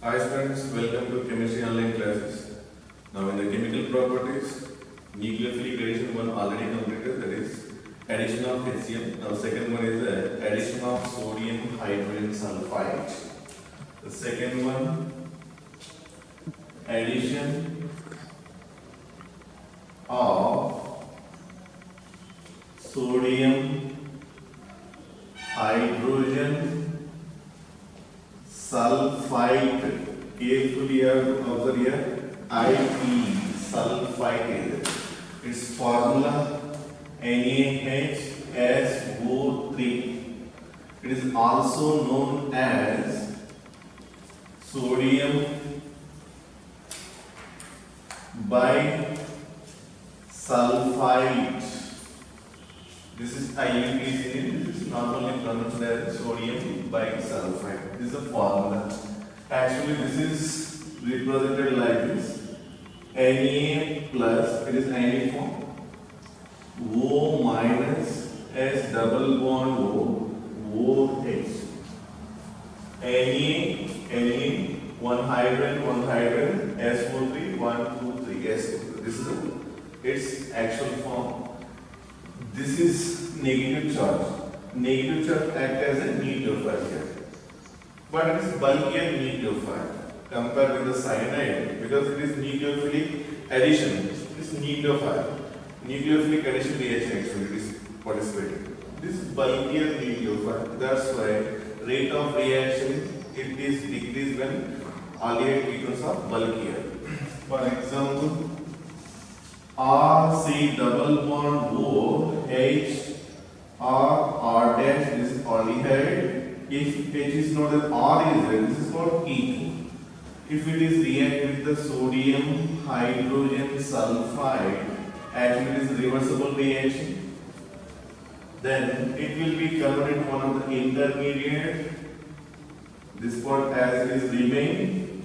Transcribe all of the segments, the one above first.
Hi students, welcome to chemistry online classes. Now in the chemical properties, nucleophilic addition one already completed, that is addition of HCl. Now second one is the addition of sodium hydrogen sulfide. The second one, addition of sodium hydrogen sulfite. Carefully observe here. IP sulfite. Its formula NaHSO3. It is also known as sodium bisulfite. This is IUPAC. This is normally pronounced as sodium bisulfite. This is a formula. Actually, this is represented like this. Na plus, it is Na form. O minus S double bond O, OH. Na, one hydrogen, SO3, 1, 2, 3, SO3. This is its actual form. This is negative charge. Negative charge acts as a nucleophile here. But it is bulkier nucleophile compared with the cyanide because it is nucleophilic addition. It is nucleophile. Nucleophilic addition reaction actually it is participating. This is bulkier nucleophile. That's why rate of reaction it is decreased when aldehyde ketones are bulkier. For example, RC double bond O H R dash, this is aldehyde. If H is not there, R is there, this is called ketone. If it is react with the sodium hydrogen sulfide, actually it is reversible reaction, then it will be converted to one of the intermediate. This part as it is remain.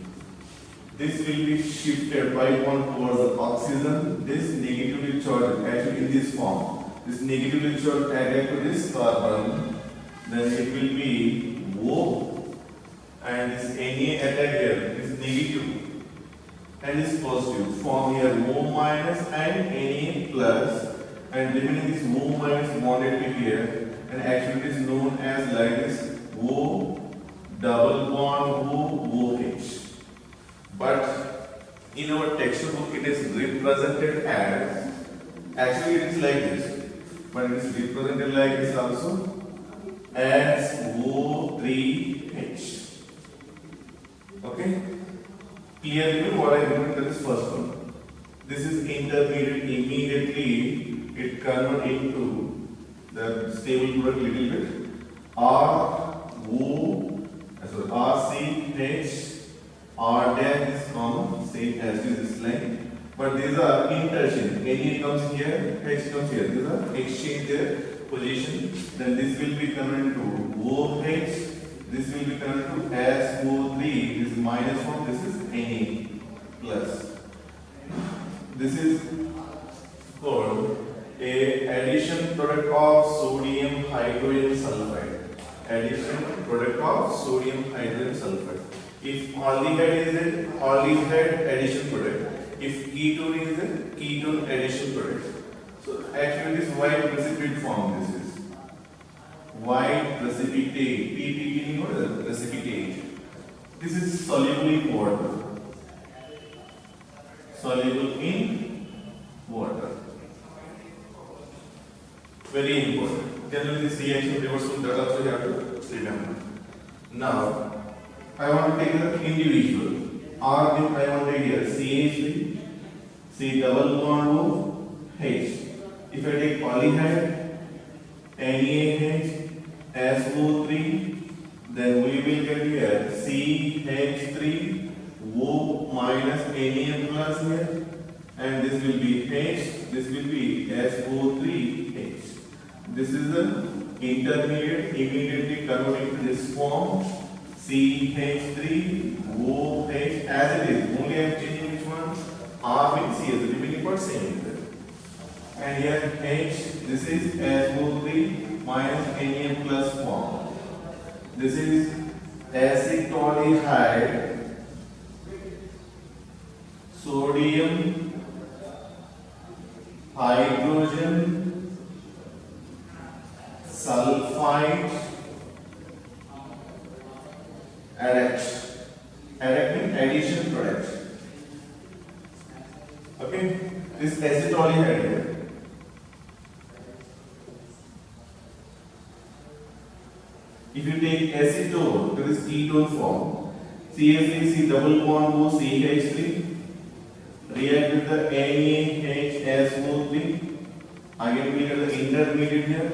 This will be shifted by one towards the oxygen. This negatively charged actually in this form. This negatively charged added to this carbon. Then it will be O and this Na attack here is negative and is positive. Form here O minus and Na plus and remaining this O minus bonded to here and actually it is known as like this O double bond OH. But in our textbook it is represented as, actually it is like this, but it is represented like this also. SO3H. Okay? Clearly what I meant that is first one. This is intermediate. Immediately it convert into the stable product little bit. RCH R dash is common, same as this line. But these are interchange. Na comes here, H comes here. These are exchange their position. Then this will be converted to OH. This will be converted to SO3. This is minus 1. This is Na plus. This is called a addition product of sodium hydrogen sulfide. Addition product of sodium hydrogen sulfide. If aldehyde is an aldehyde addition product. If ketone is a ketone addition product. So actually this white precipitate form this is. White precipitate. PP meaning what is it? Precipitate. This is soluble in water. Soluble in water. Very important. Generally this reaction reversible that also you have to remember. Now I want to take the individual. R I want to take here CH3, C double bond O H. If I take polyhyd, NaH, SO3, then we will get here CH3, O minus Na plus here, and this will be H, this will be SO3H. This is the intermediate, immediately converting to this form. CH3 OH as it is. Only I am changing which one? R with C as the remaining part same. And here H, this is SO3 minus Na plus form. This is acetaldehyde sodium hydrogen sulfide adduct. Adduct means addition product. Okay, this acetaldehyde here. If you take acetone to this ketone form, CH3C double bond O CH3 react with the NaHSO3. Again we get the intermediate here.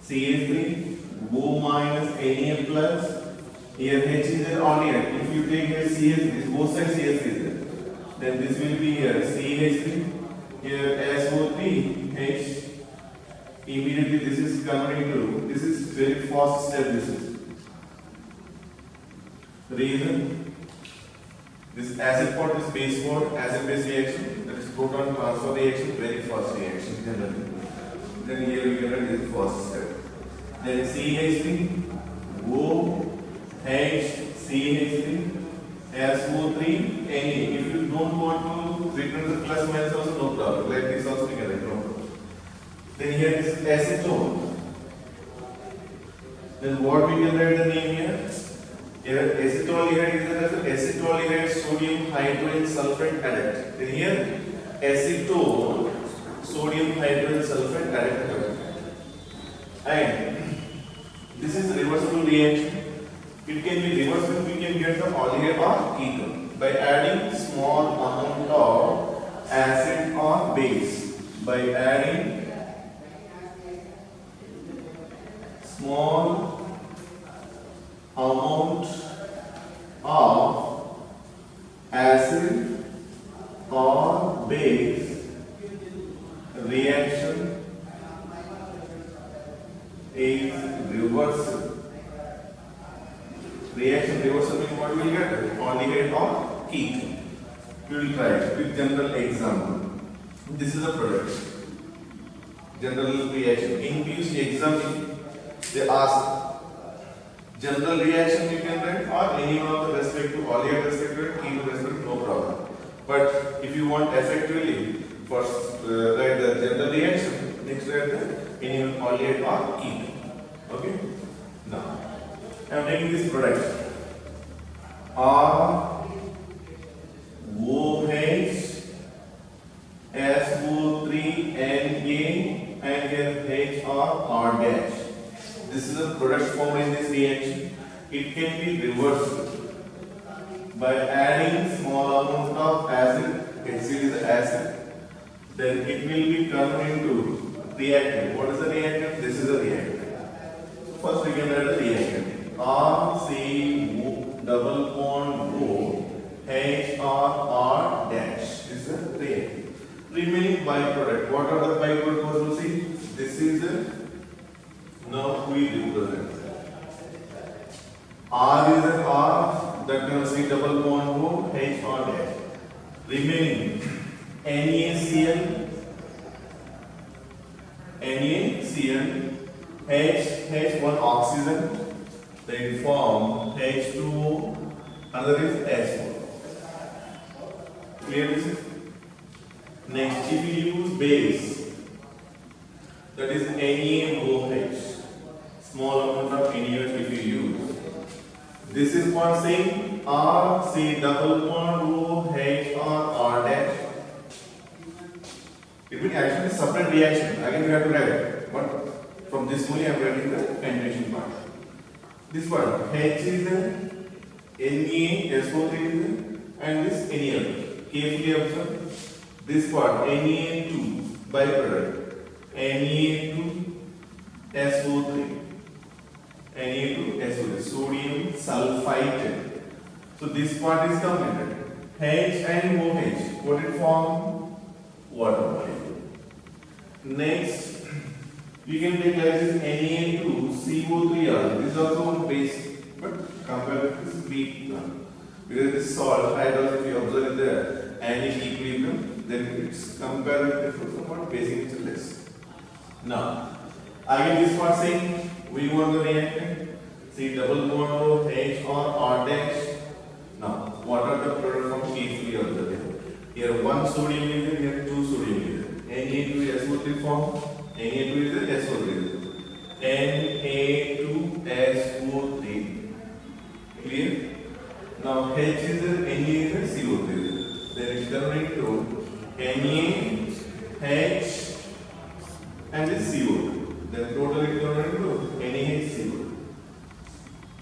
CH3 O minus Na plus. Here H is there only. If you take here CH3, both sides CH3 is there. Then this will be here CH3. Here SO3 H. Immediately this is converting to, this is very fast step. This is reason this acid part is base part, acid base reaction, that is proton transfer reaction, very fast reaction generally. Then here we get this first step. Then CH3 O H CH3 SO3 Na. If you don't want to return the plus minus also, no problem. Like this also we can write, no problem. Then here is acetone. Then what we can write the name here? Here acetaldehyde is the acetaldehyde sodium hydrogen sulfate adduct. Then here acetone sodium hydrogen sulfate adduct. And this is reversible reaction. It can be reversible. We can get the aldehyde or ketone by adding small amount of acid or base. By adding small amount of acid or base, reaction is reversible. Reaction reversible means what we will get? Aldehyde or ketone. We will try it with general example. This is a product. General reaction. In PUC exam, they ask general reaction you can write or any one of the respective aldehyde respective ketone respective, no problem. But if you want effectively, first write the general reaction, next write the any one aldehyde or ketone. Okay. Now I am taking this product R OH SO3 Na and here HR dash. This is a product formed in this reaction. It can be reversed by adding small amount of acid. HCl is the acid. Then it will be turned into reactant. What is the reactant? This is the reactant. First we can write the reactant. RC double bond O HR dash. This is the reactant. Remaining byproduct. What are the byproducts? We see. This is the now we represent. R is an R, that can see double bond O HR dash. Remaining NaCl, H one oxygen, they form H2O, another is S4. Clear this is? Next, if you use base, that is NaOH. Small amount of NaOH if you use. This is one saying RC double bond OH R dash. It will actually separate reaction. Again we have to write it. But from this only I am writing the continuation part. This part H is there, NaSO3 is there, and this Na. Carefully observe. This part Na2 byproduct. Na2SO3. Na2SO3, sodium sulfite. So this part is completed. H and OH, what it form? Water molecule. Next, we can take like this Na2CO3R. This is also one base, but compared with this weak one. Because this salt, hydrogen, if you observe there, and in equilibrium, then it's compared with somewhat basic, which is less. Now, again this part saying we want the reactant. See double bond O H or R dash. Now, what are the product from K3 observed? Here one sodium is there, here two sodium is there. Na2SO3 form. Na2 is there, SO3 is there. Na2SO3. Clear? Now H is there, Na is there, CO3 is there. Then it's converted to NaH and this CO2. Then total is converted to NaHCO2.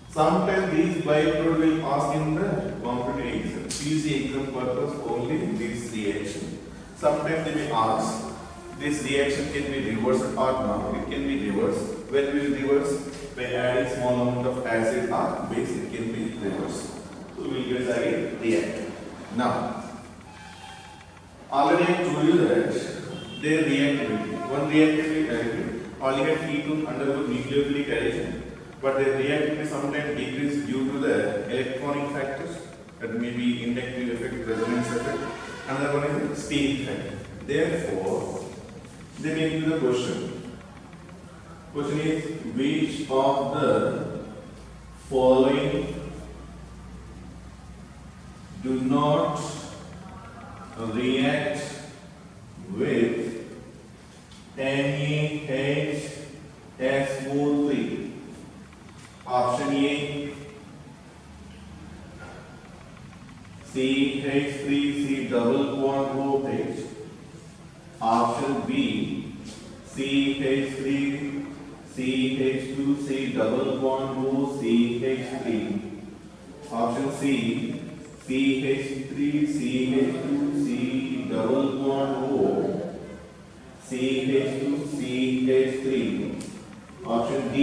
Sometimes these byproducts will ask in the competitive exam. PUC exam purpose only this reaction. Sometimes they may ask this reaction can be reversed or not. It can be reversed. When we will reverse, by adding small amount of acid or base, it can be reversed. So we will get again react. Now, already I told you that their reactivity. One reactivity, aldehyde ketone undergo nucleophilic addition. But their reactivity sometimes decreases due to the electronic factors, that may be inductive effect, resonance effect. Another one is steric factor. Therefore, they make you the question. Question is, which of the following do not react with NaHSO3? Option A, CH3C double bond OH. Option B, CH3 CH2C double bond OCH3. Option C, CH3 CH2C double bond O CH2 CH3. Option D.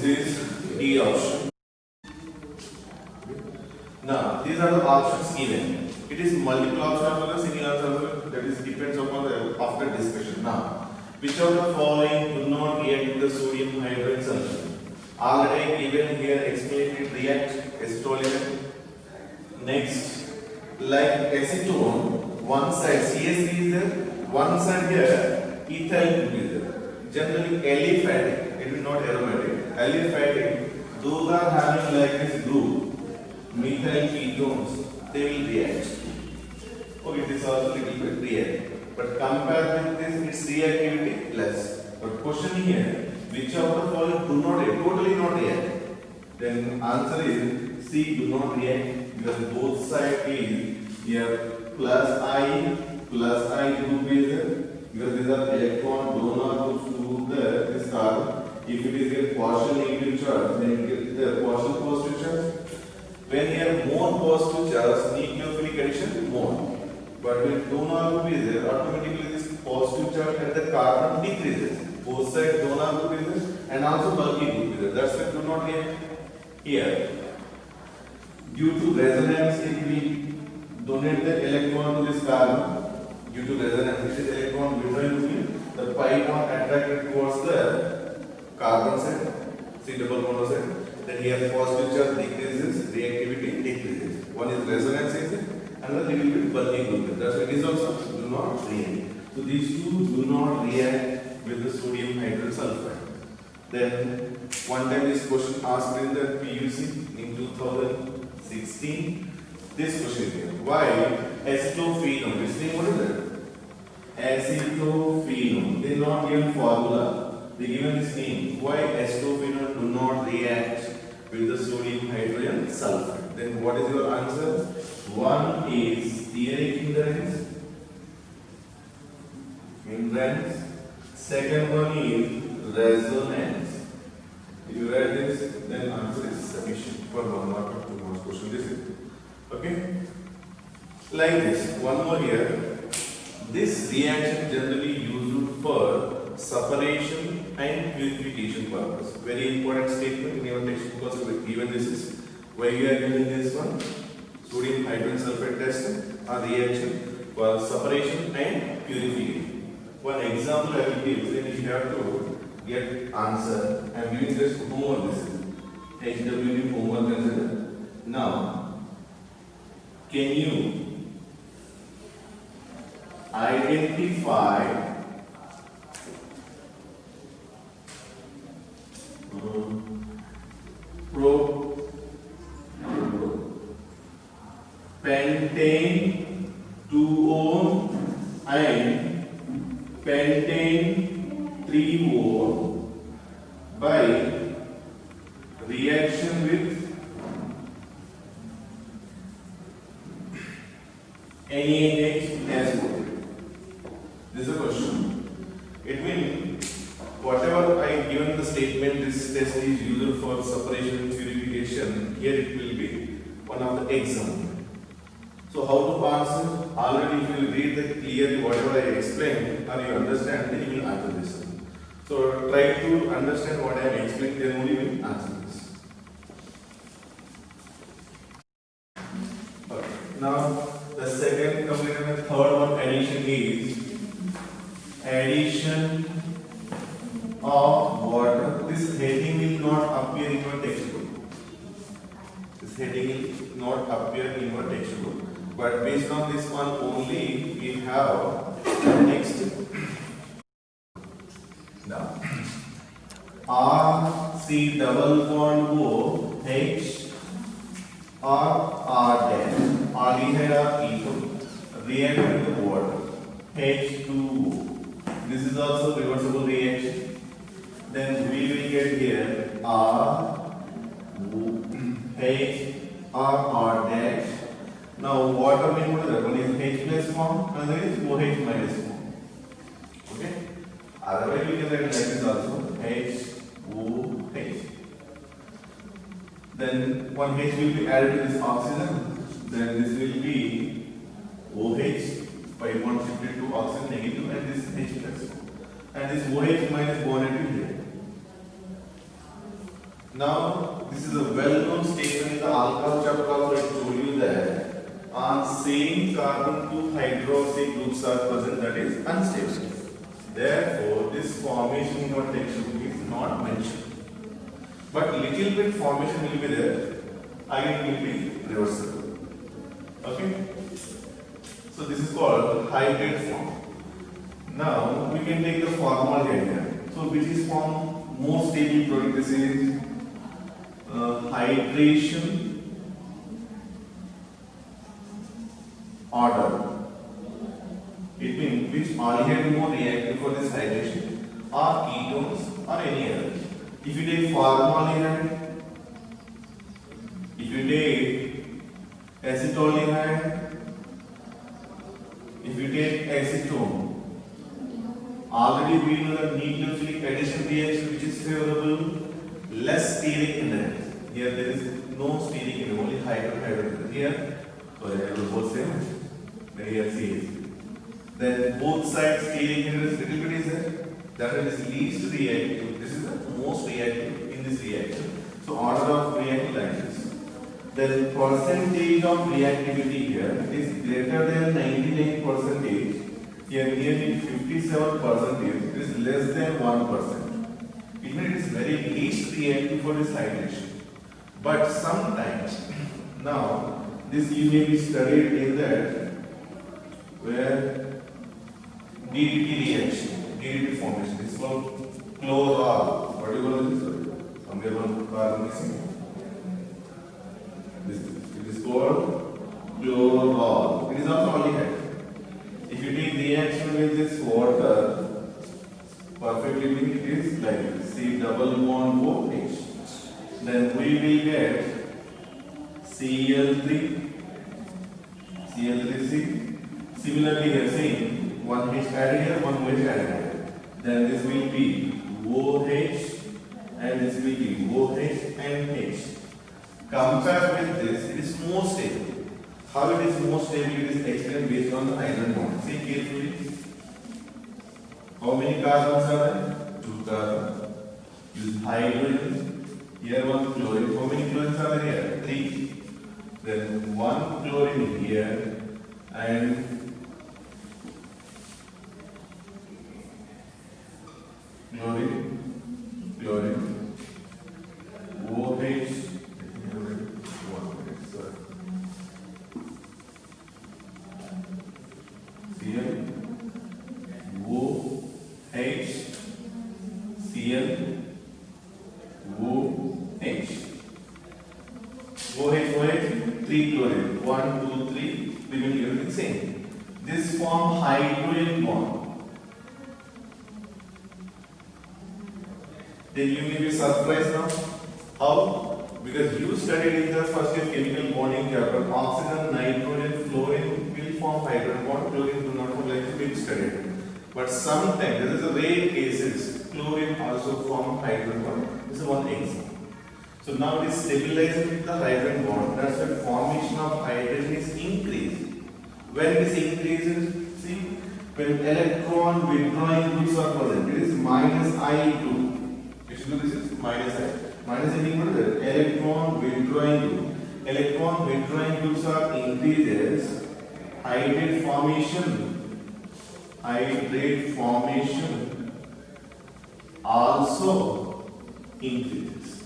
This is D option. Now, these are the options given. It is multiple option or single answer, that is depends upon the after discussion. Now, which of the following do not react with the sodium hydrogen sulfate? Already given here explained react acetylene. Next, like acetone, one side CH3 is there, one side here ethyl group is there. Generally aliphatic, it is not aromatic. Aliphatic, those are having like this group, methyl ketones, they will react. Okay, this also little bit react. But compared with this, its reactivity less. But question here, which of the following do not react, totally not react? Then answer is C, do not react, because both sides is here plus I group is there, because these are electron donor groups to this carbon. If it is a partial negative charge, then it gets the partial positive charge. When here more positive charge, nucleophilic addition more. But when donor group is there, automatically this positive charge at the carbon decreases. Both sides donor group is there and also bulky group is there. That's why do not react here. Due to resonance, if we donate the electron to this carbon, due to resonance, this is electron withdrawing between the pi bond attracted towards the carbon side, C double bond side. Then here positive charge decreases, reactivity decreases. One is resonance is it, another little bit bulky group. That's why this also do not react. So these two do not react with the sodium hydrogen sulfide. Then one time this question asked in the PUC in 2016. This question here. Why acetophenone? This name what is it? Acetophenone. They not given formula. They given this name. Why acetophenone do not react with the sodium hydrogen sulfide? Then what is your answer? One is steric hindrance. Second one is resonance. If you write this, then answer is sufficient for 1 mark or 2 mark question. This is okay. Like this. One more here. This reaction generally used for separation and purification purpose. Very important statement in your textbook also given. This is why you are using this one. Sodium hydrogen sulfate test or reaction for separation and purification. One example I will give, then you have to get answer. I am giving this homework. This is HWD homework consider. Now, can you identify pentane 2O and pentane 3O by reaction with NaH as well. This is a question. It means whatever I given the statement, this test is used for separation and purification. Here it will be one of the example. So how to answer? Already if you read the clearly whatever I explained or you understand, then you will answer this. So try to understand what I am explaining, then only you will answer this. Okay. Now the second complete and the third one addition is addition of water. This heading will not appear in your textbook. This heading will not appear in your textbook. But based on this one only, we have the next. Now, RC double bond O H R dash aldehyde or ketone react with the water H2O. This is also reversible reaction. Then we will get here R H R dash. Now water may put one is H plus form, another is OH minus form. Okay. Otherwise we can write like this also HOH. Then one H will be added to this oxygen. Then this will be OH by bond shifted to oxygen negative and this H plus. And this OH minus bonded to here. Now this is a well-known statement in the alcohol chapter also. I told you that on same carbon two hydroxy groups are present, that is unstable. Therefore, this formation in our textbook is not mentioned. But little bit formation will be there. Again will be reversible. Okay. So this is called hybrid form. Now we can take the formaldehyde here. So which is form more stable product? This is hydration order. It means which aldehyde more reactive for this hydration or ketones or any other. If you take formaldehyde, if you take acetaldehyde, if you take acetone, already we know that nucleophilic addition reaction which is favorable, less steric inert. Here there is no steric inert, only hydrogen. Here, sorry, I will both same. Then here CH. Then both sides steric inert little bit is there. That is least reactive. This is the most reactive in this reaction. So order of reactive like this. The percentage of reactivity here is greater than 99%. Here nearly 57%. It is less than 1%. It means it is very least reactive for this hydration. But sometimes, now this you may be studied in that where DDT reaction, DDT formation. This is called chlorol. What do you call this? Somewhere one carbon missing. It is called chlorol. It is also aldehyde. If you take reaction with this water, perfectly it is like C double bond OH. Then we will get Cl3, Cl3C. Similarly here same, one H added here, one OH added here. Then this will be OH and this will be OH and H. Compared with this, it is more stable. How it is more stable? It is explained based on the hydrogen bond. See carefully. How many carbons are there? 2 carbons. Use hydrogen. Here one chlorine. How many chlorines are there here? 3. Then one chlorine here and chlorine, OH. OH OH, 3 chlorine. 1, 2, 3, remaining everything same. This form hydrogen bond. Then you may be surprised now. How? Because you studied in the first year chemical bonding chapter, oxygen, nitrogen, fluorine will form hydrogen bond, chlorine do not form, like we studied. But sometimes, there is a rare cases, chlorine also form hydrogen bond. This is one example. So now it is stabilizing with the hydrogen bond. That's why formation of hydrogen is increased. When this increases, see, when electron withdrawing groups are present, it is minus I2. Actually, this is minus I. Minus is equal to electron withdrawing group. Electron withdrawing groups are increases. Hydrate formation also increases.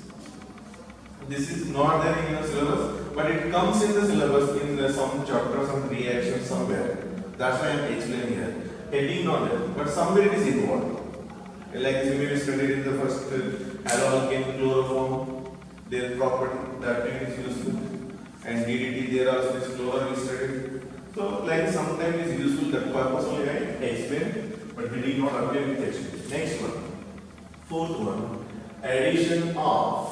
This is not there in the syllabus, but it comes in the syllabus in some chapter, some reaction somewhere. That's why I am explaining here. Heading not there, but somewhere it is involved. Like we may studied in the first haloalkane chloroform, their property that is useful, and DDT there also this chlorine we studied. So like sometimes it is useful, that purpose only I explain, but we did not appear with text. Next one, fourth one, addition of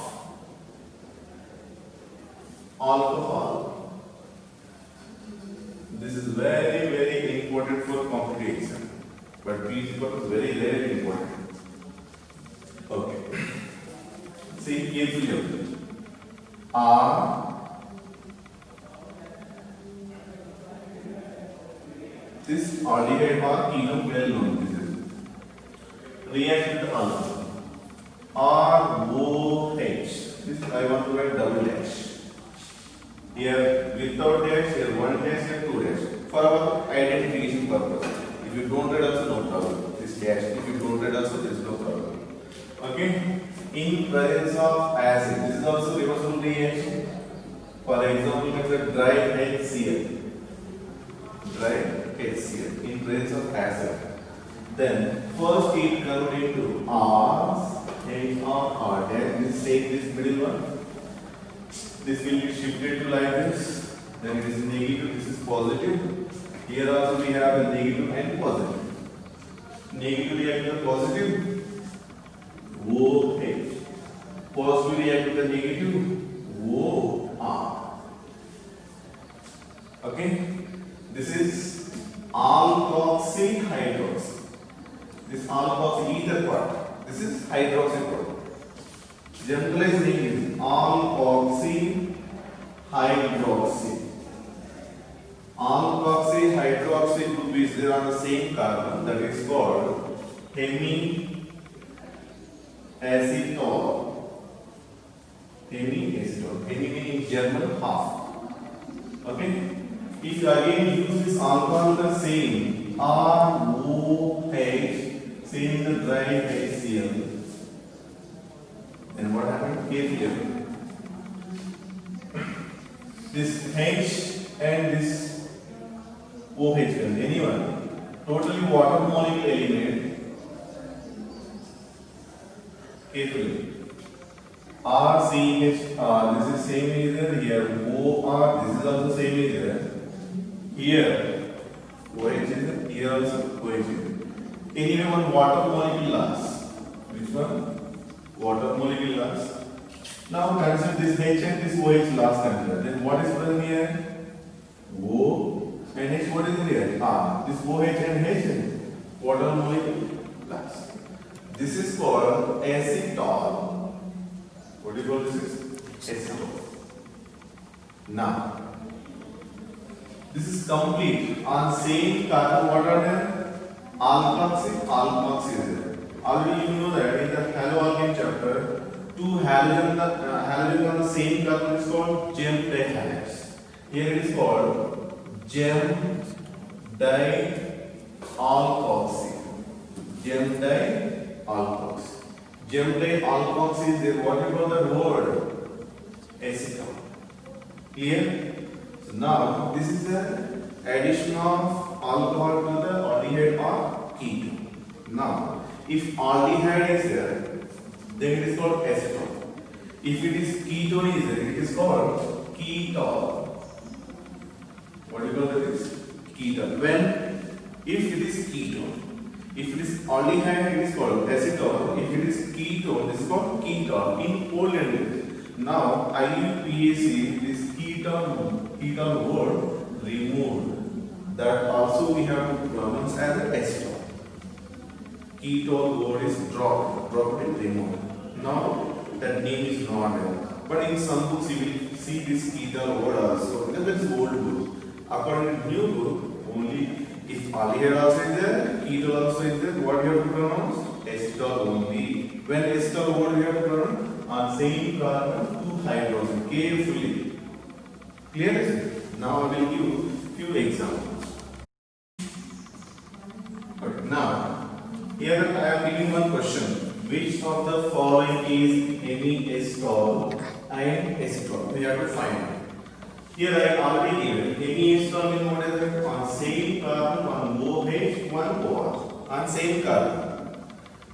alcohol. This is very, very important for competition, but PG purpose very, very important. Okay. See carefully. This aldehyde or ketone well known. This is react with alcohol. ROH. This I want to write double dash. Here without dash, here one dash and two dash for our identification purpose. If you don't write also no problem. This dash. If you don't write also there is no problem. Okay. In presence of acid, this is also reversible reaction. For example, let's say dry HCl. Dry HCl in presence of acid. Then first it converted into R, H or R. Then we take this middle one. This will be shifted to like this. Then it is negative. This is positive. Here also we have a negative and positive. Negative react with the positive. OH. Positive react with the negative. OR. Okay. This is alkoxy hydroxy. This alkoxy ether part. This is hydroxy part. Generalized name is alkoxy hydroxy. Alkoxy hydroxy group is there on the same carbon, that is called hemiacetol. Hemiacetol. Hemi meaning German half. Okay. If you again use this alcohol the same ROH, same in the dry HCl, then what happened? Here. This H and this OH, anyone, totally water molecule element. Carefully. RCH, this is same is there. Here OR, this is also same is there. Here OH is there. Here also OH is there. Anyway, one water molecule last. Which one? Water molecule last. Now consider this H and this OH last consider. Then what is present here? O and H. What is here? This OH and H. Water molecule last. This is called acetol. What do you call this? Acetol. Now, this is complete. On same carbon, what are there? Alkoxy. Alkoxy is there. Already you know that in the haloalkane chapter, two halogen on the same carbon is called gem dihalides. Here it is called gem dialkoxy. Gem dialkoxy. Gem dialkoxy is there. What you call that word? Acetol. Clear? So now this is the addition of alcohol to the aldehyde or ketone. Now, if aldehyde is there, then it is called acetol. If it is ketone is there, it is called ketol. What do you call that is? Ketol. When, if it is ketone, if it is aldehyde, it is called acetol. If it is ketone, this is called ketol in old language. Now, IUPAC, this ketone word removed. That also we have to pronounce as acetol. Ketone word is dropped and removed. Now, that name is not there. But in some books you will see this ketone word also. That is old book. According to new book, only if aldehyde also is there, ketone also is there, what you have to pronounce? Acetol only. When acetol word you have to pronounce? On same carbon, two hydrogen. Carefully. Clear is it? Now I will give few examples. Okay. Now, here I am giving one question. Which of the following is hemiacetol and acetol? We have to find out. Here I already given hemiacetol means what is it? On same carbon, one OH, one OR. On same carbon.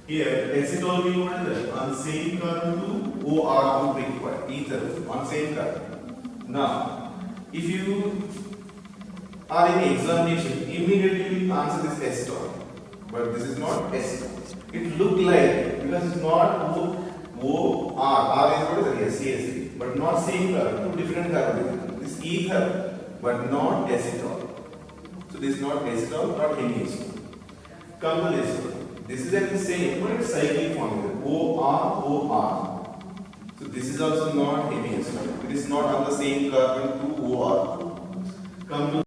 Here acetol means what is it? On same carbon, two OR group required. Ether on same carbon. Now, if you are in examination, immediately you answer this acetol. But this is not acetol. It look like, because it's not O, R is what is it? Yes, but not same carbon, two different carbon. This ether, but not acetol. So this is not acetol, not hemiacetol. Come to this one. This is at the same, what is cyclic formula? OR. So this is also not hemiacetol. It is not on the same carbon, two OR. Come to